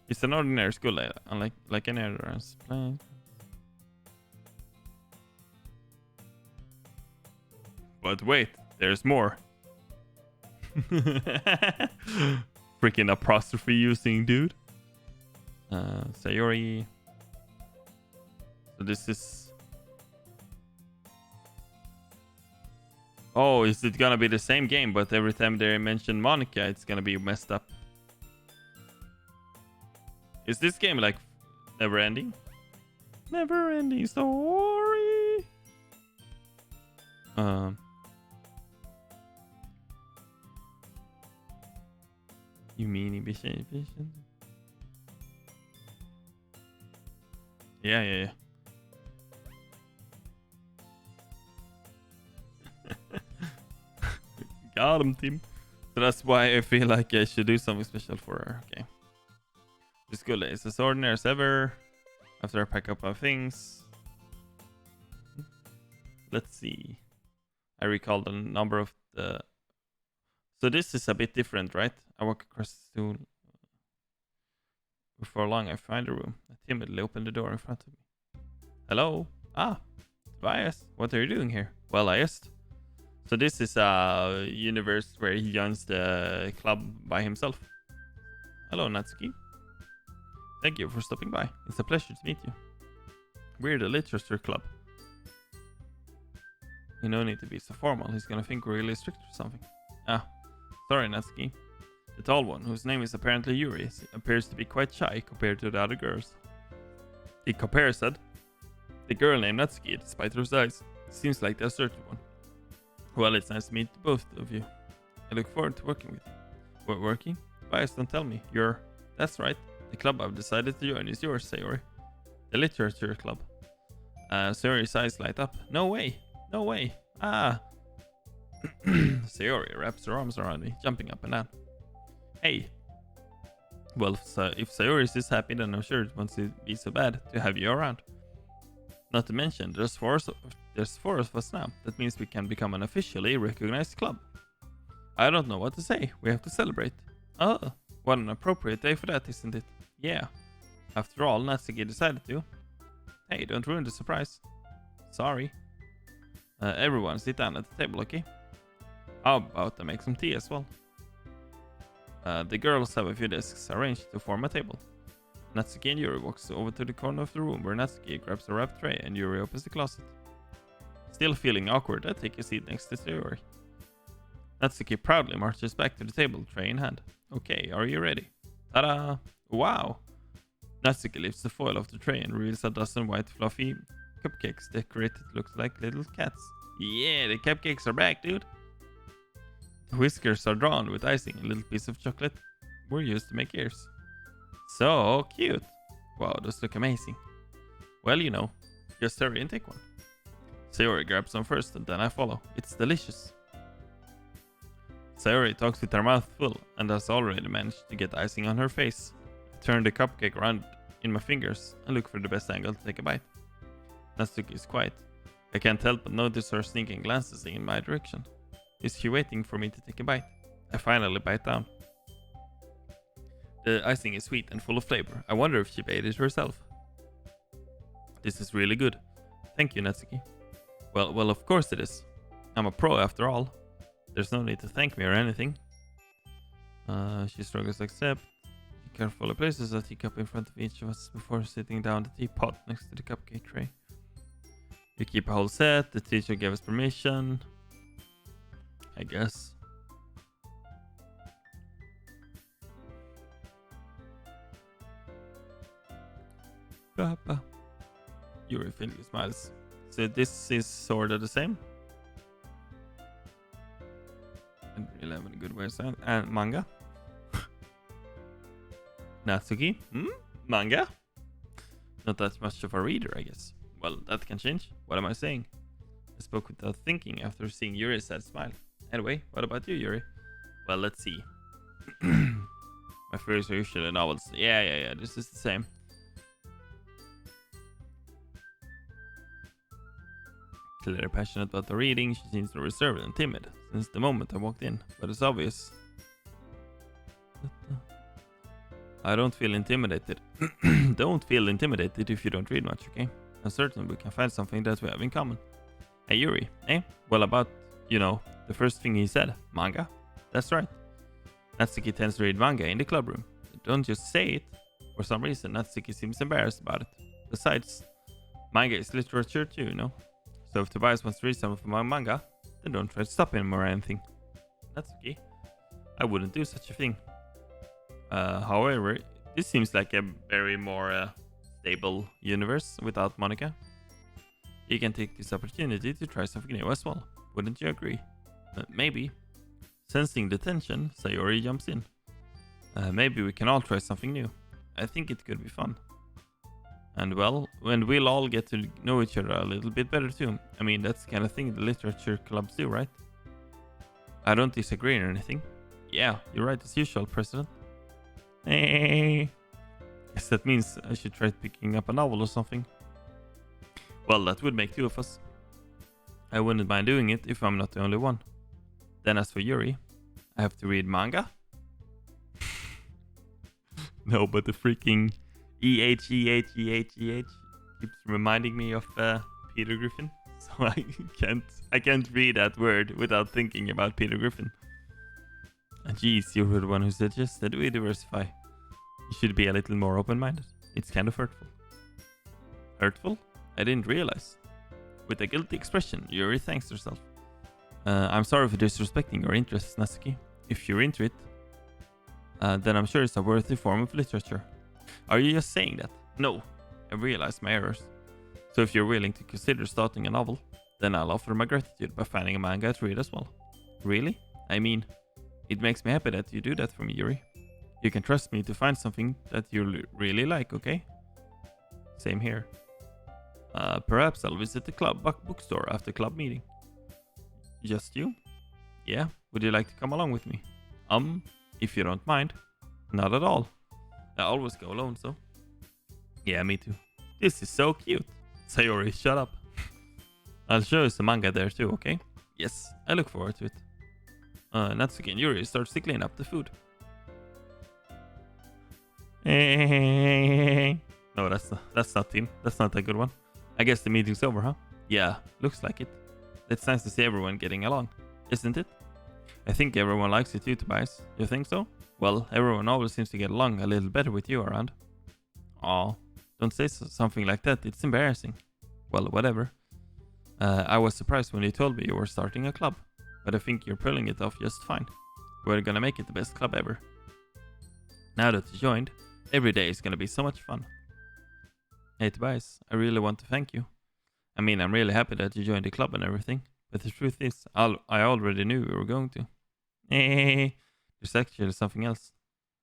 it's an ordinary school, like any other plan. But wait, there's more. Freaking apostrophe using dude. Sayori. So this is... Oh, is it gonna be the same game, but every time they mention Monica, it's gonna be messed up? Is this game like never ending? Never ending story. You mean vision? Yeah. Got him, Tim. So that's why I feel like I should do something special for her. Okay. Just good. It's as ordinary as ever. After I pack up my things. Let's see. I recall the number of the... So this is a bit different, right? I walk across the stool. Before long, I find a room. I timidly open the door in front of me. Hello? Ah, Tobias. What are you doing here? Well, I asked. So this is a universe where he joins the club by himself. Hello, Natsuki. Thank you for stopping by. It's a pleasure to meet you. We're the literature club. You no need to be so formal. He's gonna think we're really strict or something. Ah, sorry, Natsuki. The tall one, whose name is apparently Yuri, appears to be quite shy compared to the other girls. He compares said. The girl named Natsuki, despite her size, seems like the assertive one. Well, it's nice to meet both of you. I look forward to working with you. What, working? Bias, don't tell me. That's right. The club I've decided to join is yours, Sayori. The literature club. Sayori's eyes light up. No way. No way. Ah. Sayori wraps her arms around me, jumping up and down. Hey. Well, if Sayori is this happy, then I'm sure it won't be so bad to have you around. Not to mention, there's four of us now. That means we can become an officially recognized club. I don't know what to say. We have to celebrate. Oh, what an appropriate day for that, isn't it? Yeah. After all, Natsuki decided to. Hey, don't ruin the surprise. Sorry. Everyone sit down at the table, okay? How about I make some tea as well? The girls have a few desks arranged to form a table. Natsuki and Yuri walks over to the corner of the room where Natsuki grabs a wrapped tray and Yuri opens the closet. Still feeling awkward, I take a seat next to Sayori. Natsuki proudly marches back to the table, tray in hand. Okay, are you ready? Ta-da! Wow! Natsuki lifts the foil off the tray and reveals a dozen white fluffy cupcakes decorated to look like little cats. Yeah, the cupcakes are back, dude! The whiskers are drawn with icing and a little piece of chocolate were used to make ears. So cute! Wow, those look amazing. Well, you know, just hurry and take one. Sayori grabs some first and then I follow. It's delicious. Sayori talks with her mouth full and has already managed to get icing on her face. I turn the cupcake around in my fingers and look for the best angle to take a bite. Natsuki is quiet. I can't help but notice her sneaking glances in my direction. Is she waiting for me to take a bite? I finally bite down. The icing is sweet and full of flavor. I wonder if she made it herself. This is really good. Thank you, Natsuki. Well, of course it is. I'm a pro after all. There's no need to thank me or anything. She struggles to accept. She carefully places a teacup in front of each of us before sitting down the teapot next to the cupcake tray. We keep a whole set. The teacher gave us permission. I guess. Papa. Yuri faintly smiles. So this is sort of the same. And really having a good way of saying. And manga. Natsuki. Manga? Not that much of a reader, I guess. Well, that can change. What am I saying? I spoke without thinking after seeing Yuri's sad smile. Anyway, what about you, Yuri? Well, let's see. My favorites are usually novels. Yeah. This is the same. Clearly passionate about the reading, she seems reserved and timid since the moment I walked in, but it's obvious. I don't feel intimidated. Don't feel intimidated if you don't read much, okay? I'm certain we can find something that we have in common. Hey Yuri, eh? Well, about, the first thing he said, manga? That's right. Natsuki tends to read manga in the club room. Don't just say it. For some reason, Natsuki seems embarrassed about it. Besides, Manga is literature too, you know? So if Tobias wants to read some of my manga, then don't try to stop him or anything. That's okay. I wouldn't do such a thing. However, this seems like a very more stable universe without Monica. You can take this opportunity to try something new as well. Wouldn't you agree? Maybe. Sensing the tension, Sayori jumps in. Maybe we can all try something new. I think it could be fun. And well, when we'll all get to know each other a little bit better too. I mean, that's the kind of thing the literature clubs do, right? I don't disagree or anything. Yeah, you're right as usual, President. Guess that means I should try picking up a novel or something. Well, that would make two of us. I wouldn't mind doing it if I'm not the only one. Then as for Yuri, I have to read manga? No, but the freaking EH keeps reminding me of Peter Griffin. So I can't read that word without thinking about Peter Griffin. And geez, you were the one who suggested we diversify. You should be a little more open-minded. It's kind of hurtful. Hurtful? I didn't realize. With a guilty expression, Yuri thanks herself. I'm sorry for disrespecting your interests, Natsuki. If you're into it, then I'm sure it's a worthy form of literature. Are you just saying that? No, I realized my errors. So if you're willing to consider starting a novel, then I'll offer my gratitude by finding a manga to read as well. Really? I mean, it makes me happy that you do that for me, Yuri. You can trust me to find something that you really like, okay? Same here. Perhaps I'll visit the club bookstore after club meeting. Just you? Yeah, would you like to come along with me? If you don't mind. Not at all. I always go alone, so. Yeah, me too. This is so cute. Sayori, shut up. I'll show you some manga there too, okay? Yes, I look forward to it. Natsuki and Yuri starts to clean up the food. No, that's not him. That's not a good one. I guess the meeting's over, huh? Yeah, looks like it. It's nice to see everyone getting along, isn't it? I think everyone likes you too, Tobias. You think so? Well, everyone always seems to get along a little better with you around. Aw, don't say something like that. It's embarrassing. Well, whatever. I was surprised when you told me you were starting a club, but I think you're pulling it off just fine. We're gonna make it the best club ever. Now that you joined, every day is gonna be so much fun. Hey Tobias, I really want to thank you. I mean, I'm really happy that you joined the club and everything, but the truth is, I already knew we were going to. There's actually something else.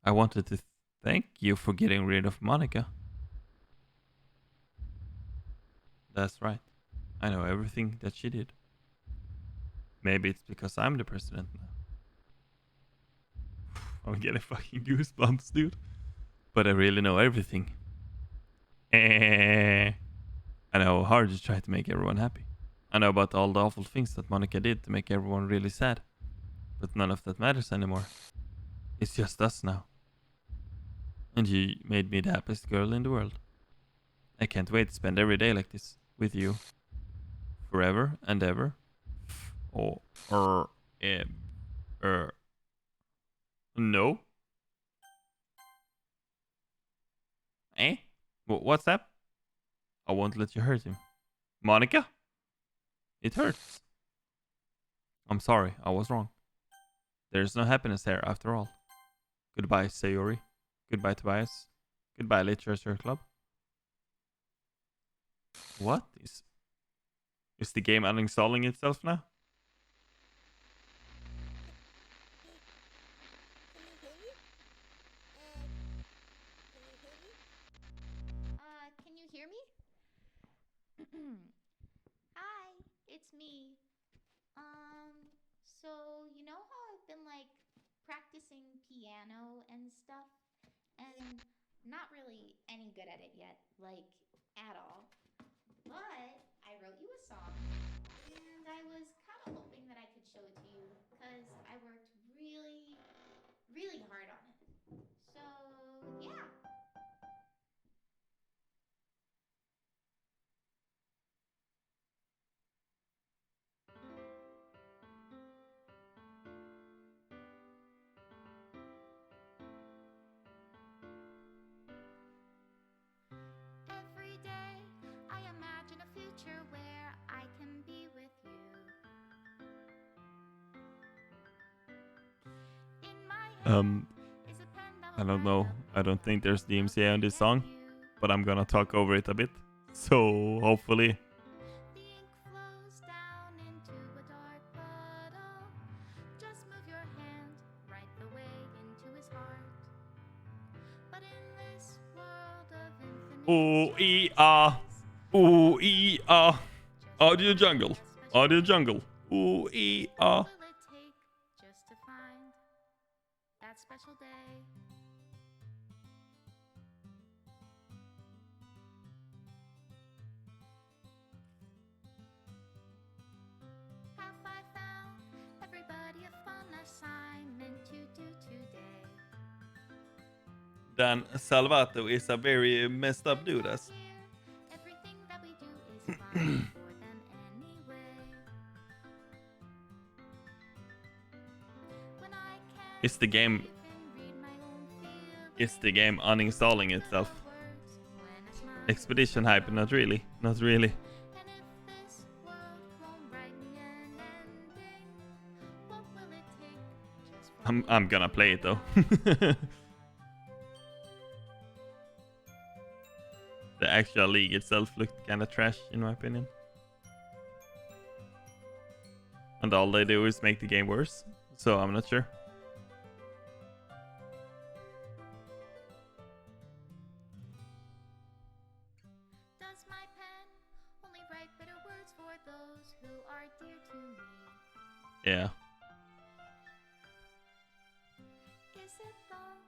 I wanted to thank you for getting rid of Monica. That's right. I know everything that she did. Maybe it's because I'm the president now. I'm getting fucking goosebumps, dude. But I really know everything. I know how hard you try to make everyone happy. I know about all the awful things that Monica did to make everyone really sad. But none of that matters anymore. It's just us now. And you made me the happiest girl in the world. I can't wait to spend every day like this with you. Forever and ever. Or ever. No? Eh? What's that? I won't let you hurt him. Monica? It hurts. I'm sorry, I was wrong. There's no happiness there after all. Goodbye, Sayori. Goodbye, Tobias. Goodbye, Literature Club. What? Is the game uninstalling itself now? Can you hear me? Hi, it's me. So you know how I've been like practicing piano and stuff, and not really any good at it yet, like at all. But I wrote you a song, and I was kind of hoping that I could show it to you because I worked really, really hard on it. So yeah. Every day I imagine future where I can be with you. In my hand is a pen that I will don't write know. up I don't think there's DMCA on this and song, you. but I'm gonna talk over it a bit. So hopefully. The ink flows down into a dark puddle. Just move your hand right the way into his heart. But in this world of infinite Ooh ee ah. Ooh ee ah. Audio jungle. Audio jungle. Ooh ee ah. What will it take just to find that special day? Have I found everybody a fun assignment to do today? Dan Salvato is a very messed up dude. As Here, everything that we do is fun for them anyway. When I can't Is the game even read my own feelings, is the game uninstalling itself? words when I smile. Expedition hype, not really. Not really. And if this world won't write me an ending, what will it take just for me I'm gonna play it though. The actual league itself looked kinda trash in my opinion. And all they do is make the game worse. So I'm not sure. Does my pen only write bitter words for those who are dear to me? Yeah. Is it love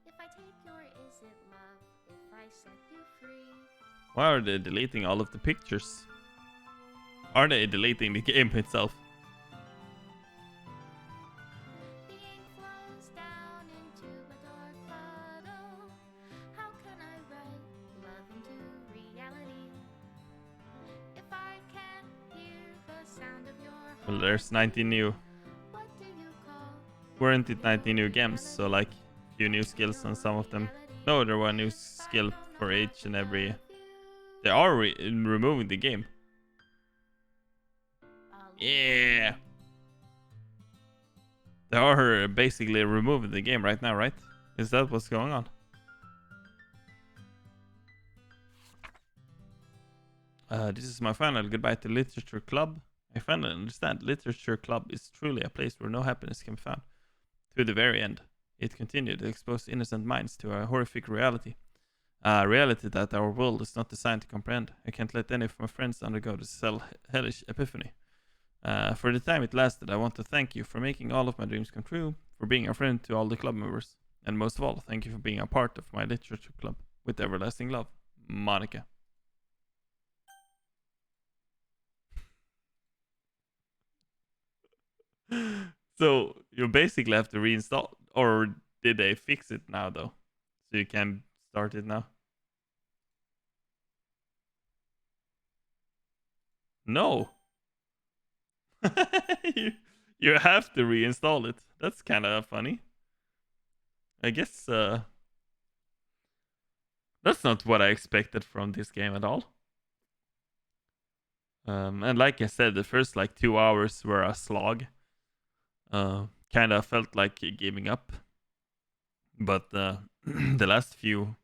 if I take your is it love if I set you free? Why are they deleting all of the pictures? Are they deleting the game itself? The ink flows down into a dark puddle. How can I write love into reality if I can't hear the sound of your heart? Well, there's 19 new. What do you call Weren't it 19 new games? So like few new skills on some of them. No, there were new skill for each and every. They are removing the game. Yeah. They are basically removing the game right now, right? Is that what's going on? This is my final goodbye to Literature Club. I finally understand Literature Club is truly a place where no happiness can be found. To the very end, it continued to expose innocent minds to a horrific reality. A reality that our world is not designed to comprehend. I can't let any of my friends undergo this hellish epiphany. For the time it lasted, I want to thank you for making all of my dreams come true, for being a friend to all the club members, and most of all, thank you for being a part of my literature club. With everlasting love, Monica. So you basically have to reinstall, or did they fix it now though? So you can start it now? No. you have to reinstall it. That's kind of funny. I guess that's not what I expected from this game at all. And like I said, the first like 2 hours were a slog. Kind of felt like giving up. But the last few.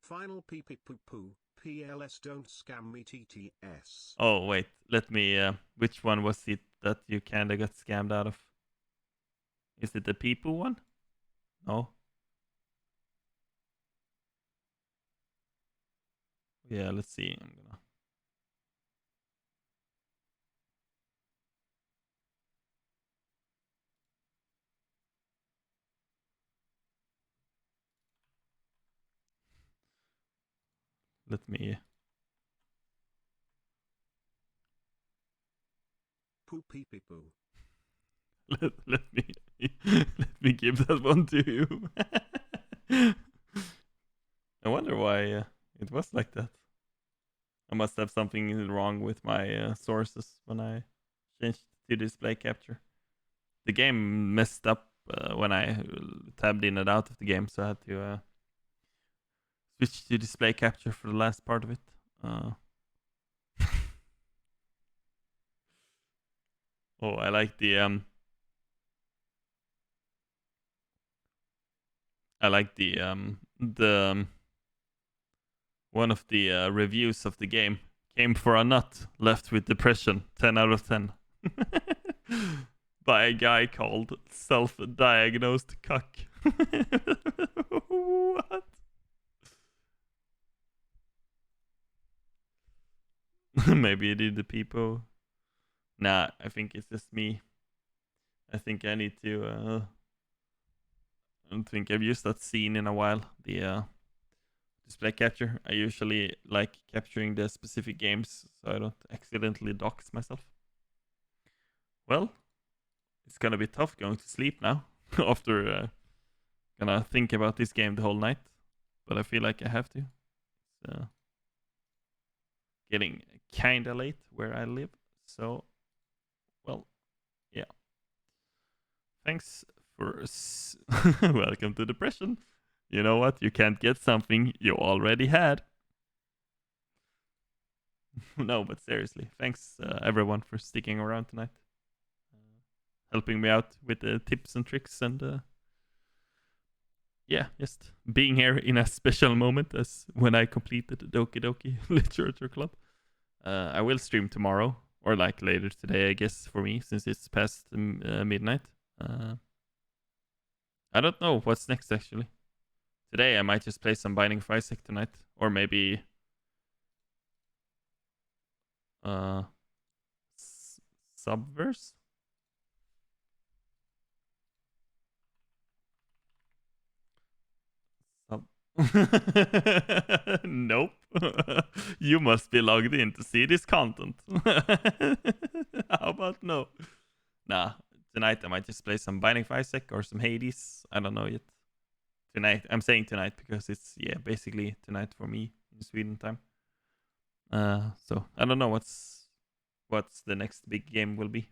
Final pee pee poo poo. PLS don't scam me TTS. Oh wait, let me. Which one was it that you kinda got scammed out of? Is it the Peepoo one? No. Yeah, let's see. I'm gonna. Let me. Poo pee pee poo. Let me let me give that one to you. I wonder why it was like that. I must have something wrong with my sources when I changed to display capture. The game messed up when I tabbed in and out of the game, so I had to switch to display capture for the last part of it. Oh, I like the one of the reviews of the game came for a nut, left with depression, 10 out of 10. By a guy called Self-Diagnosed Cuck. What? Maybe I did the peepo. Nah, I think it's just me. I think I need to. I don't think I've used that scene in a while. The display capture. I usually like capturing the specific games so I don't accidentally dox myself. Well, it's gonna be tough going to sleep now after gonna think about this game the whole night. But I feel like I have to. It's getting kinda late where I live. So, well, yeah. Thanks for welcome to depression. You know what? You can't get something you already had. No, but seriously, thanks everyone for sticking around tonight, helping me out with the tips and tricks, and yeah, just being here in a special moment as when I completed Doki Doki Literature Club. I will stream tomorrow or like later today, I guess, for me since it's past midnight. I don't know what's next actually. Today I might just play some Binding of Isaac tonight, or maybe Subverse. Nope. You must be logged in to see this content. How about no? Nah, tonight I might just play some Binding of Isaac or some Hades. I don't know yet. Tonight, I'm saying tonight because it's basically tonight for me in Sweden time. So I don't know what's the next big game will be.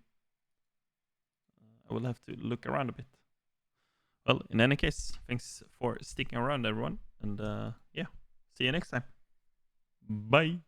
I will have to look around a bit. Well, in any case, thanks for sticking around, everyone, and yeah, see you next time. Bye.